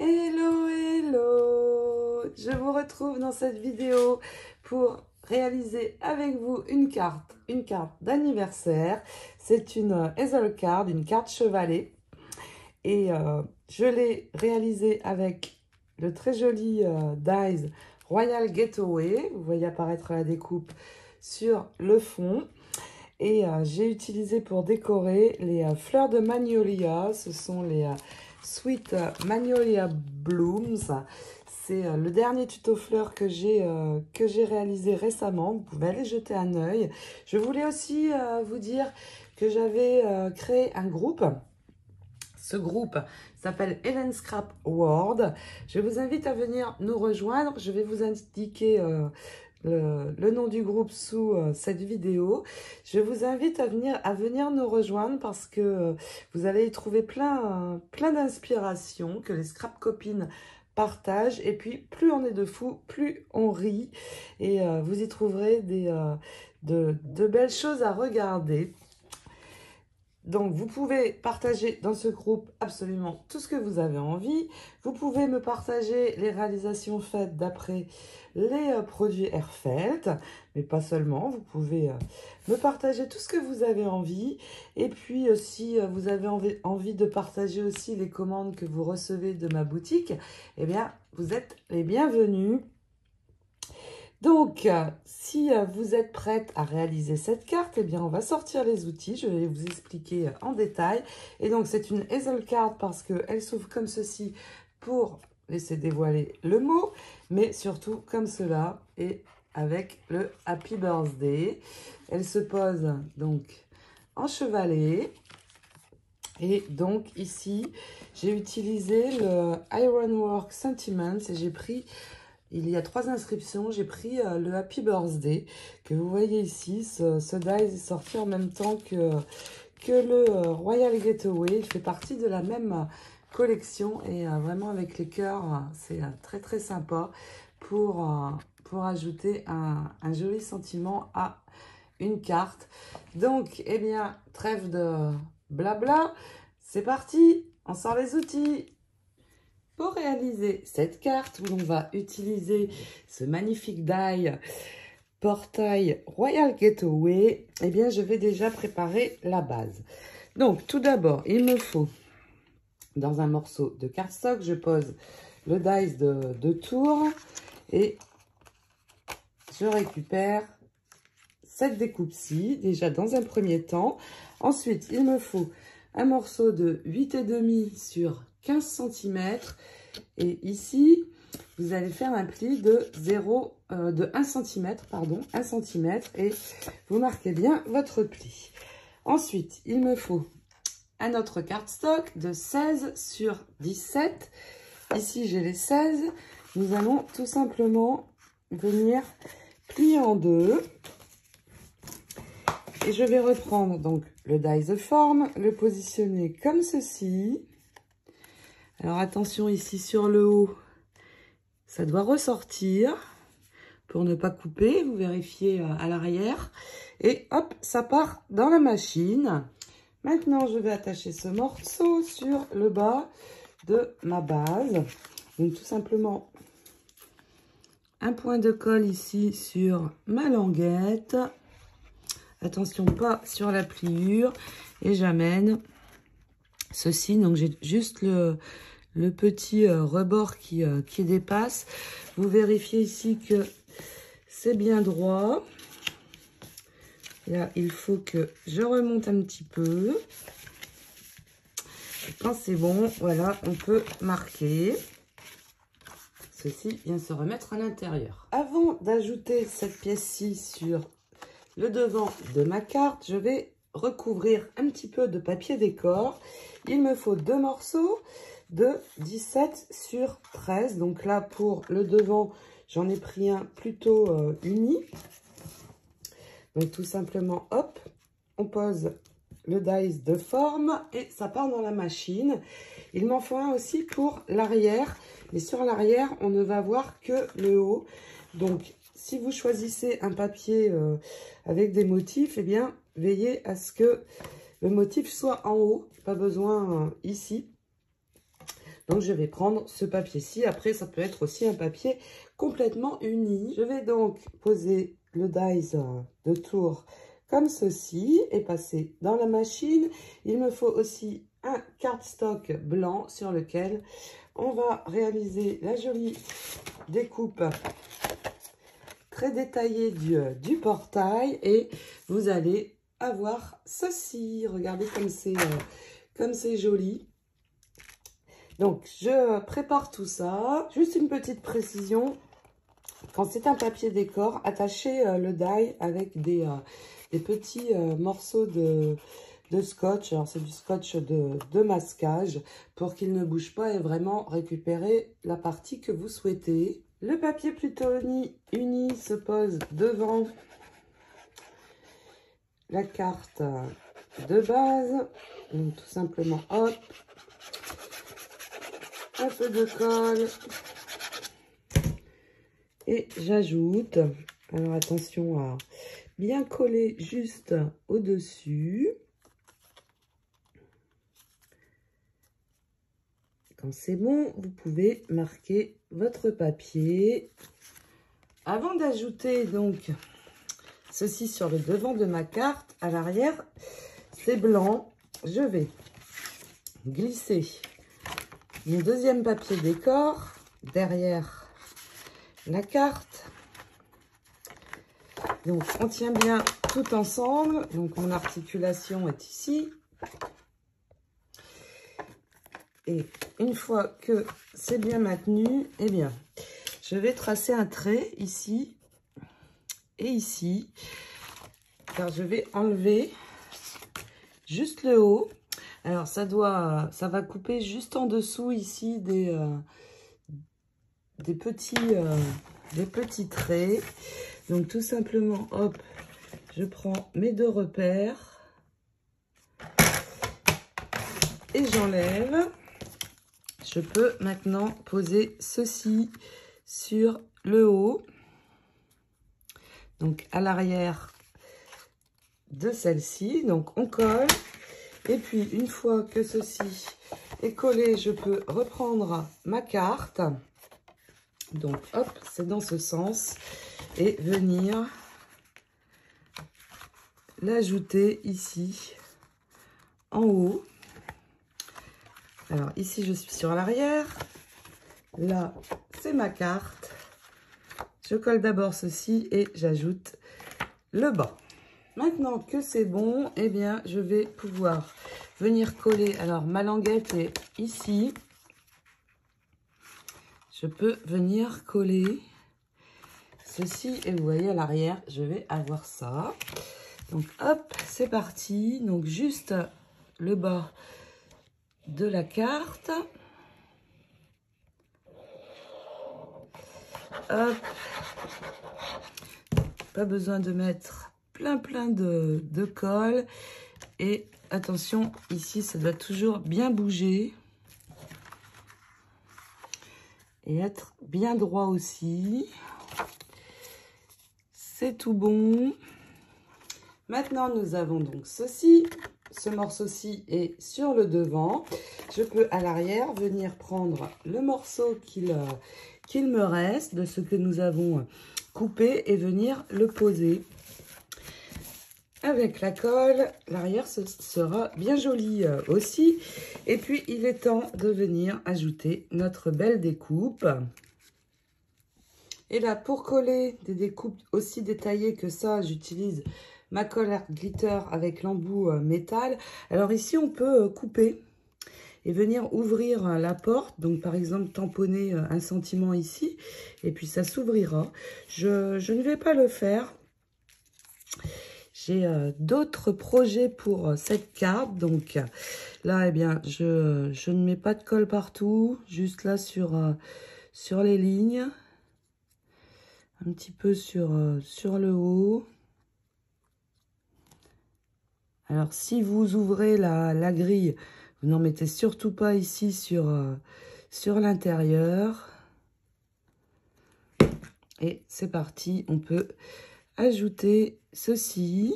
Hello, hello! Je vous retrouve dans cette vidéo pour réaliser avec vous une carte d'anniversaire. C'est une Hazel card, une carte chevalet. Et je l'ai réalisée avec le très joli dies Royal Getaway. Vous voyez apparaître la découpe sur le fond. Et j'ai utilisé pour décorer les fleurs de magnolia. Ce sont les Sweet Magnolia Blooms. C'est le dernier tuto fleurs que j'ai réalisé récemment. Vous pouvez aller jeter un œil. Je voulais aussi vous dire que j'avais créé un groupe. Ce groupe s'appelle Ellen Scrap World. Je vous invite à venir nous rejoindre. Je vais vous indiquer le nom du groupe sous cette vidéo. Je vous invite à venir nous rejoindre parce que vous allez y trouver plein d'inspiration que les scrap copines partagent. Et puis, plus on est de fous, plus on rit. Et vous y trouverez de belles choses à regarder. Donc, vous pouvez partager dans ce groupe absolument tout ce que vous avez envie. Vous pouvez me partager les réalisations faites d'après les produits Airfelt, mais pas seulement. Vous pouvez me partager tout ce que vous avez envie. Et puis, si vous avez envie de partager aussi les commandes que vous recevez de ma boutique, eh bien, vous êtes les bienvenus. Donc, si vous êtes prête à réaliser cette carte, eh bien, on va sortir les outils. Je vais vous expliquer en détail. Et donc, c'est une Hazel card parce qu'elle s'ouvre comme ceci pour laisser dévoiler le mot, mais surtout comme cela et avec le Happy Birthday. Elle se pose donc en chevalet. Et donc, ici, j'ai utilisé le Ironwork Sentiments et j'ai pris... Il y a 3 inscriptions. J'ai pris le Happy Birthday que vous voyez ici. Ce die est sorti en même temps que le Royal Getaway. Il fait partie de la même collection et vraiment avec les cœurs, c'est très sympa pour ajouter un joli sentiment à une carte. Donc, eh bien, trêve de blabla. C'est parti, on sort les outils. Pour réaliser cette carte où l'on va utiliser ce magnifique die portail Royal Getaway, eh bien, je vais déjà préparer la base. Donc, tout d'abord, il me faut, dans un morceau de cardstock, je pose le dice de tour et je récupère cette découpe-ci, déjà dans un premier temps. Ensuite, il me faut un morceau de 8,5 sur 15 cm. Et ici, vous allez faire un pli de 1 cm, pardon, 1 cm. Et vous marquez bien votre pli. Ensuite, il me faut un autre cardstock de 16 sur 17. Ici, j'ai les 16. Nous allons tout simplement venir plier en deux. Et je vais reprendre donc le die de forme, le positionner comme ceci. Alors attention ici sur le haut, ça doit ressortir pour ne pas couper. Vous vérifiez à l'arrière. Et hop, ça part dans la machine. Maintenant, je vais attacher ce morceau sur le bas de ma base. Donc tout simplement, un point de colle ici sur ma languette. Attention, pas sur la pliure. Et j'amène ceci. Donc, j'ai juste le petit rebord qui dépasse. Vous vérifiez ici que c'est bien droit. Là, il faut que je remonte un petit peu. Et quand c'est bon, voilà, on peut marquer. Ceci vient se remettre à l'intérieur. Avant d'ajouter cette pièce-ci sur le devant de ma carte, je vais recouvrir un petit peu de papier décor. Il me faut 2 morceaux de 17 sur 13. Donc là, pour le devant, j'en ai pris un plutôt uni. Donc tout simplement, hop, on pose le dice de forme et ça part dans la machine. Il m'en faut un aussi pour l'arrière. Mais sur l'arrière, on ne va voir que le haut. Donc, si vous choisissez un papier avec des motifs, eh bien, veillez à ce que le motif soit en haut. Pas besoin ici. Donc, je vais prendre ce papier-ci. Après, ça peut être aussi un papier complètement uni. Je vais donc poser le dies de tour comme ceci et passer dans la machine. Il me faut aussi un cardstock blanc sur lequel on va réaliser la jolie découpe très détaillée du portail. Et vous allez avoir ceci. Regardez comme c'est joli. Donc, je prépare tout ça. Juste une petite précision. Quand c'est un papier décor, attachez le die avec des petits morceaux de scotch. Alors, c'est du scotch de masquage pour qu'il ne bouge pas et vraiment récupérer la partie que vous souhaitez. Le papier plutôt uni se pose devant la carte de base. Donc, tout simplement, hop, un peu de colle. Et j'ajoute, alors attention à bien coller juste au-dessus. Quand c'est bon, vous pouvez marquer votre papier. Avant d'ajouter donc ceci sur le devant de ma carte, à l'arrière, c'est blanc. Je vais glisser mon deuxième papier décor derrière la carte. Donc, on tient bien tout ensemble. Donc, mon articulation est ici. Et une fois que c'est bien maintenu, eh bien, je vais tracer un trait ici et ici. Car je vais enlever juste le haut. Alors, ça va couper juste en dessous ici des petits traits. Donc, tout simplement, hop, je prends mes deux repères et j'enlève. Je peux maintenant poser ceci sur le haut. Donc, à l'arrière de celle-ci. Donc, on colle. Et puis, une fois que ceci est collé, je peux reprendre ma carte. Donc, hop, c'est dans ce sens. Et venir l'ajouter ici, en haut. Alors, ici, je suis sur l'arrière. Là, c'est ma carte. Je colle d'abord ceci et j'ajoute le bas. Maintenant que c'est bon, eh bien, je vais pouvoir venir coller. Alors, ma languette est ici. Je peux venir coller ceci et vous voyez à l'arrière, je vais avoir ça. Donc, hop, c'est parti. Donc, juste le bas de la carte. Hop. Pas besoin de mettre plein de colle. Et attention, ici, ça doit toujours bien bouger. Et être bien droit aussi. C'est tout bon. Maintenant, nous avons donc ceci. Ce morceau-ci est sur le devant. Je peux à l'arrière venir prendre le morceau qu'il me reste de ce que nous avons coupé et venir le poser. Avec la colle, l'arrière sera bien joli aussi. Et puis, il est temps de venir ajouter notre belle découpe. Et là, pour coller des découpes aussi détaillées que ça, j'utilise ma colle art glitter avec l'embout métal. Alors ici, on peut couper et venir ouvrir la porte. Donc, par exemple, tamponner un sentiment ici. Et puis, ça s'ouvrira. Je ne vais pas le faire. J'ai d'autres projets pour cette carte. Donc, là, eh bien, je ne mets pas de colle partout. Juste là, sur les lignes. Un petit peu sur le haut. Alors, si vous ouvrez la grille, vous n'en mettez surtout pas ici sur l'intérieur. Et c'est parti, on peut ajouter ceci.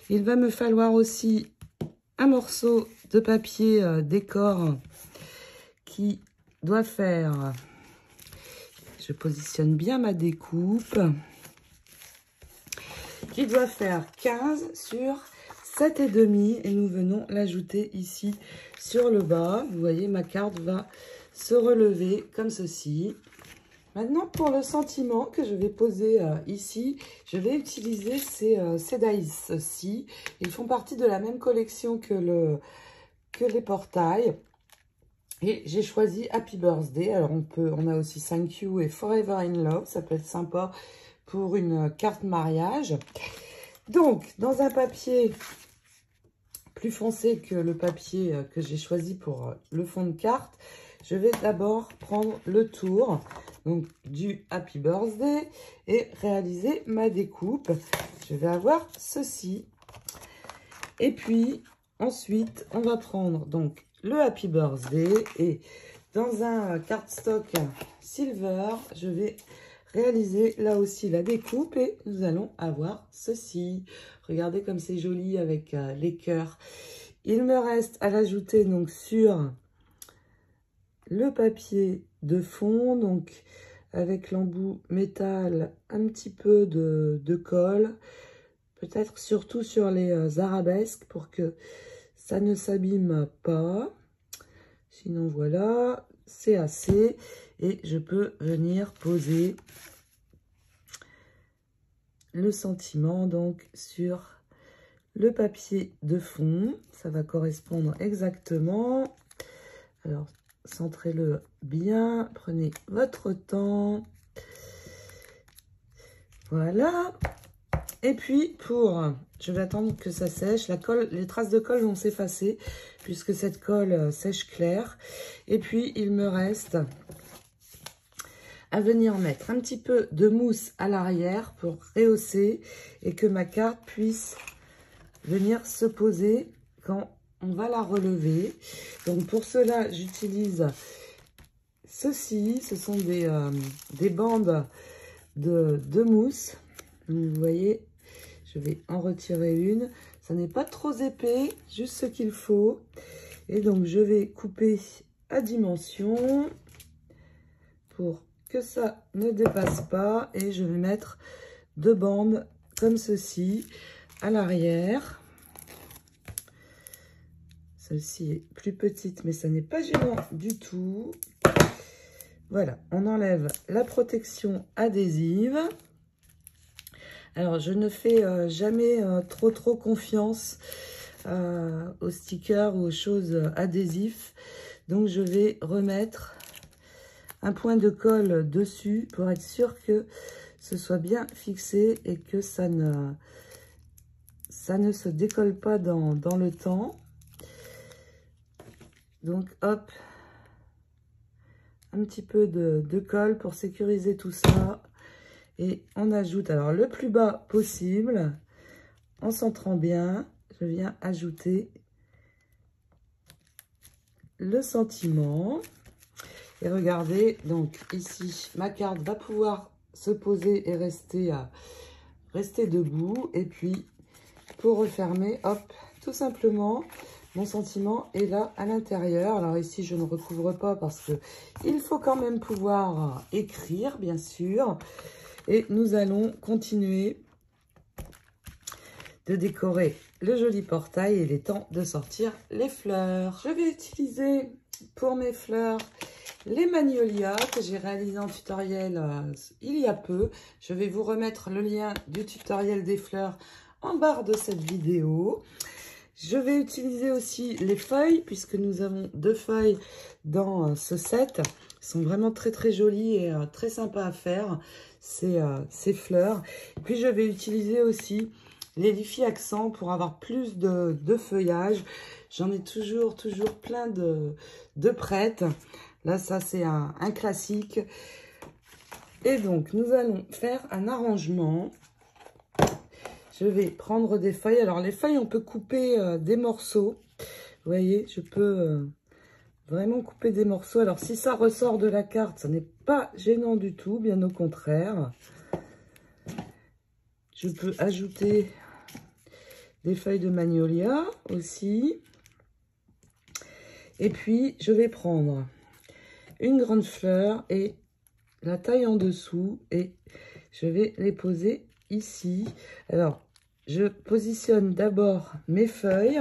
Il va me falloir aussi un morceau de papier décor qui doit faire, je positionne bien ma découpe, qui doit faire 15 sur 7,5 et nous venons l'ajouter ici sur le bas. Vous voyez, ma carte va se relever comme ceci. Maintenant, pour le sentiment que je vais poser ici, je vais utiliser ces dice-ci. Ils font partie de la même collection que les portails. Et j'ai choisi Happy Birthday. Alors, on a aussi Thank You et Forever in Love. Ça peut être sympa pour une carte mariage. Donc, dans un papier plus foncé que le papier que j'ai choisi pour le fond de carte, je vais d'abord prendre le tour donc, du Happy Birthday et réaliser ma découpe. Je vais avoir ceci. Et puis, ensuite, on va prendre donc le Happy Birthday et dans un cardstock silver, je vais réaliser là aussi la découpe et nous allons avoir ceci. Regardez comme c'est joli avec les cœurs. Il me reste à l'ajouter donc sur le papier de fond, donc avec l'embout métal, un petit peu de colle, peut-être surtout sur les arabesques pour que ça ne s'abîme pas. Sinon voilà, c'est assez et je peux venir poser le sentiment donc sur le papier de fond. Ça va correspondre exactement. Alors, centrez-le bien, prenez votre temps. Voilà. Et puis, je vais attendre que ça sèche. La colle, les traces de colle vont s'effacer puisque cette colle sèche clair. Et puis, il me reste à venir mettre un petit peu de mousse à l'arrière pour rehausser et que ma carte puisse venir se poser quand on va la relever. Donc pour cela, j'utilise ceci. Ce sont des bandes de mousse. Vous voyez, je vais en retirer une. Ça n'est pas trop épais, juste ce qu'il faut. Et donc je vais couper à dimension pour que ça ne dépasse pas. Et je vais mettre 2 bandes comme ceci à l'arrière. Celle-ci est plus petite, mais ça n'est pas gênant du tout. Voilà, on enlève la protection adhésive. Alors, je ne fais jamais trop confiance aux stickers ou aux choses adhésives. Donc, je vais remettre un point de colle dessus pour être sûr que ce soit bien fixé et que ça ne se décolle pas dans le temps. Donc, hop, un petit peu de colle pour sécuriser tout ça. Et on ajoute, alors, le plus bas possible, en centrant bien. Je viens ajouter le sentiment. Et regardez, donc, ici, ma carte va pouvoir se poser et rester debout. Et puis, pour refermer, hop, tout simplement... Mon sentiment est là à l'intérieur. Alors ici, je ne recouvre pas parce que il faut quand même pouvoir écrire, bien sûr. Et nous allons continuer de décorer le joli portail. Et il est temps de sortir les fleurs. Je vais utiliser pour mes fleurs les magnolias que j'ai réalisé en tutoriel il y a peu. Je vais vous remettre le lien du tutoriel des fleurs en barre de cette vidéo. Je vais utiliser aussi les feuilles, puisque nous avons 2 feuilles dans ce set. Elles sont vraiment très jolies et très sympas à faire, ces fleurs. Et puis, je vais utiliser aussi les Liffy Accent pour avoir plus de feuillage. J'en ai toujours plein de prêtes. Là, ça, c'est un classique. Et donc, nous allons faire un arrangement. Je vais prendre des feuilles. Alors, les feuilles, on peut couper des morceaux. Vous voyez, je peux vraiment couper des morceaux. Alors, si ça ressort de la carte, ça n'est pas gênant du tout, bien au contraire. Je peux ajouter des feuilles de magnolia aussi. Et puis, je vais prendre une grande fleur et la taille en dessous. Et je vais les poser ici. Alors, je positionne d'abord mes feuilles.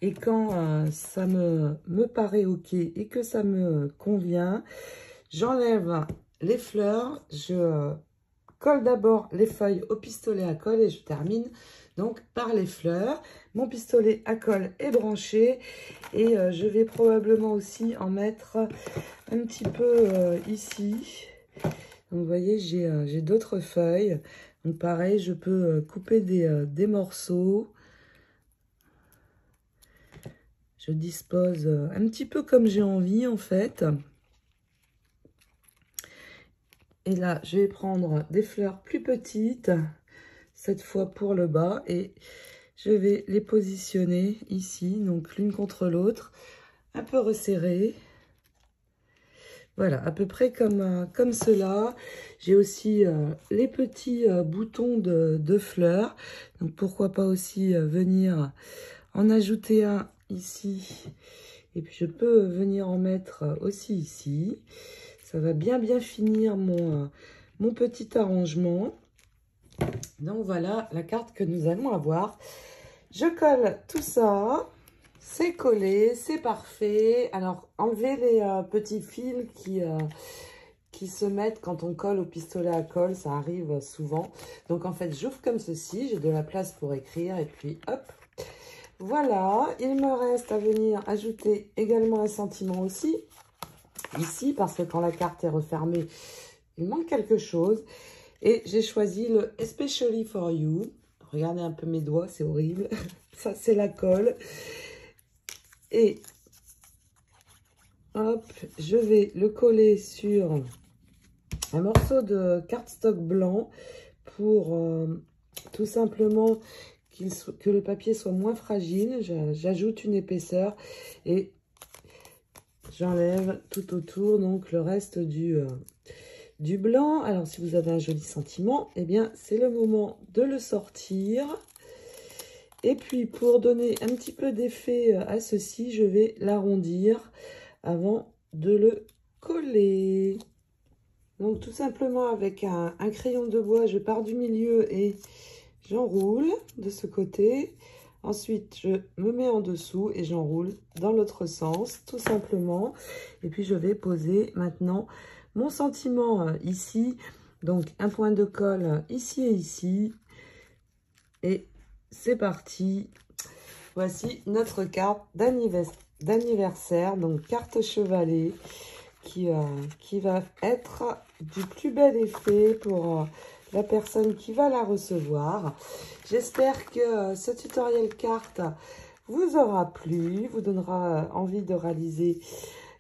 Et quand ça me paraît OK et que ça me convient, j'enlève les fleurs. Je colle d'abord les feuilles au pistolet à colle et je termine donc par les fleurs. Mon pistolet à colle est branché et je vais probablement aussi en mettre un petit peu ici. Donc vous voyez, j'ai d'autres feuilles. Donc pareil, je peux couper des morceaux. Je dispose un petit peu comme j'ai envie en fait. Et là, je vais prendre des fleurs plus petites, cette fois pour le bas. Et je vais les positionner ici, donc l'une contre l'autre, un peu resserrées. Voilà, à peu près comme cela. J'ai aussi les petits boutons de fleurs. Donc pourquoi pas aussi venir en ajouter un ici. Et puis je peux venir en mettre aussi ici. Ça va bien finir mon petit arrangement. Donc voilà la carte que nous allons avoir. Je colle tout ça. C'est collé, c'est parfait. Alors enlevez les petits fils qui se mettent quand on colle au pistolet à colle. Ça arrive souvent. Donc en fait j'ouvre comme ceci. J'ai de la place pour écrire et puis hop. Voilà, il me reste à venir ajouter également un sentiment aussi, ici, parce que quand la carte est refermée, il manque quelque chose. Et j'ai choisi le Especially for You. Regardez un peu mes doigts, c'est horrible. Ça, c'est la colle. Et hop, je vais le coller sur un morceau de cardstock blanc pour tout simplement que le papier soit moins fragile. J'ajoute une épaisseur et j'enlève tout autour donc le reste du blanc. Alors si vous avez un joli sentiment, eh bien c'est le moment de le sortir. Et puis pour donner un petit peu d'effet à ceci, je vais l'arrondir avant de le coller. Donc tout simplement avec un crayon de bois, je pars du milieu et j'enroule de ce côté. Ensuite, je me mets en dessous et j'enroule dans l'autre sens, tout simplement. Et puis, je vais poser maintenant mon sentiment ici. Donc, un point de colle ici et ici. Et c'est parti. Voici notre carte d'anniversaire. Donc, carte chevalet qui va être du plus bel effet pour la personne qui va la recevoir. J'espère que ce tutoriel carte vous aura plu, vous donnera envie de réaliser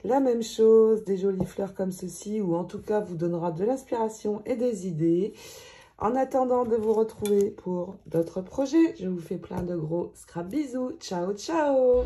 la même chose, des jolies fleurs comme ceci, ou en tout cas vous donnera de l'inspiration et des idées. En attendant de vous retrouver pour d'autres projets, je vous fais plein de gros scrap bisous. Ciao, ciao!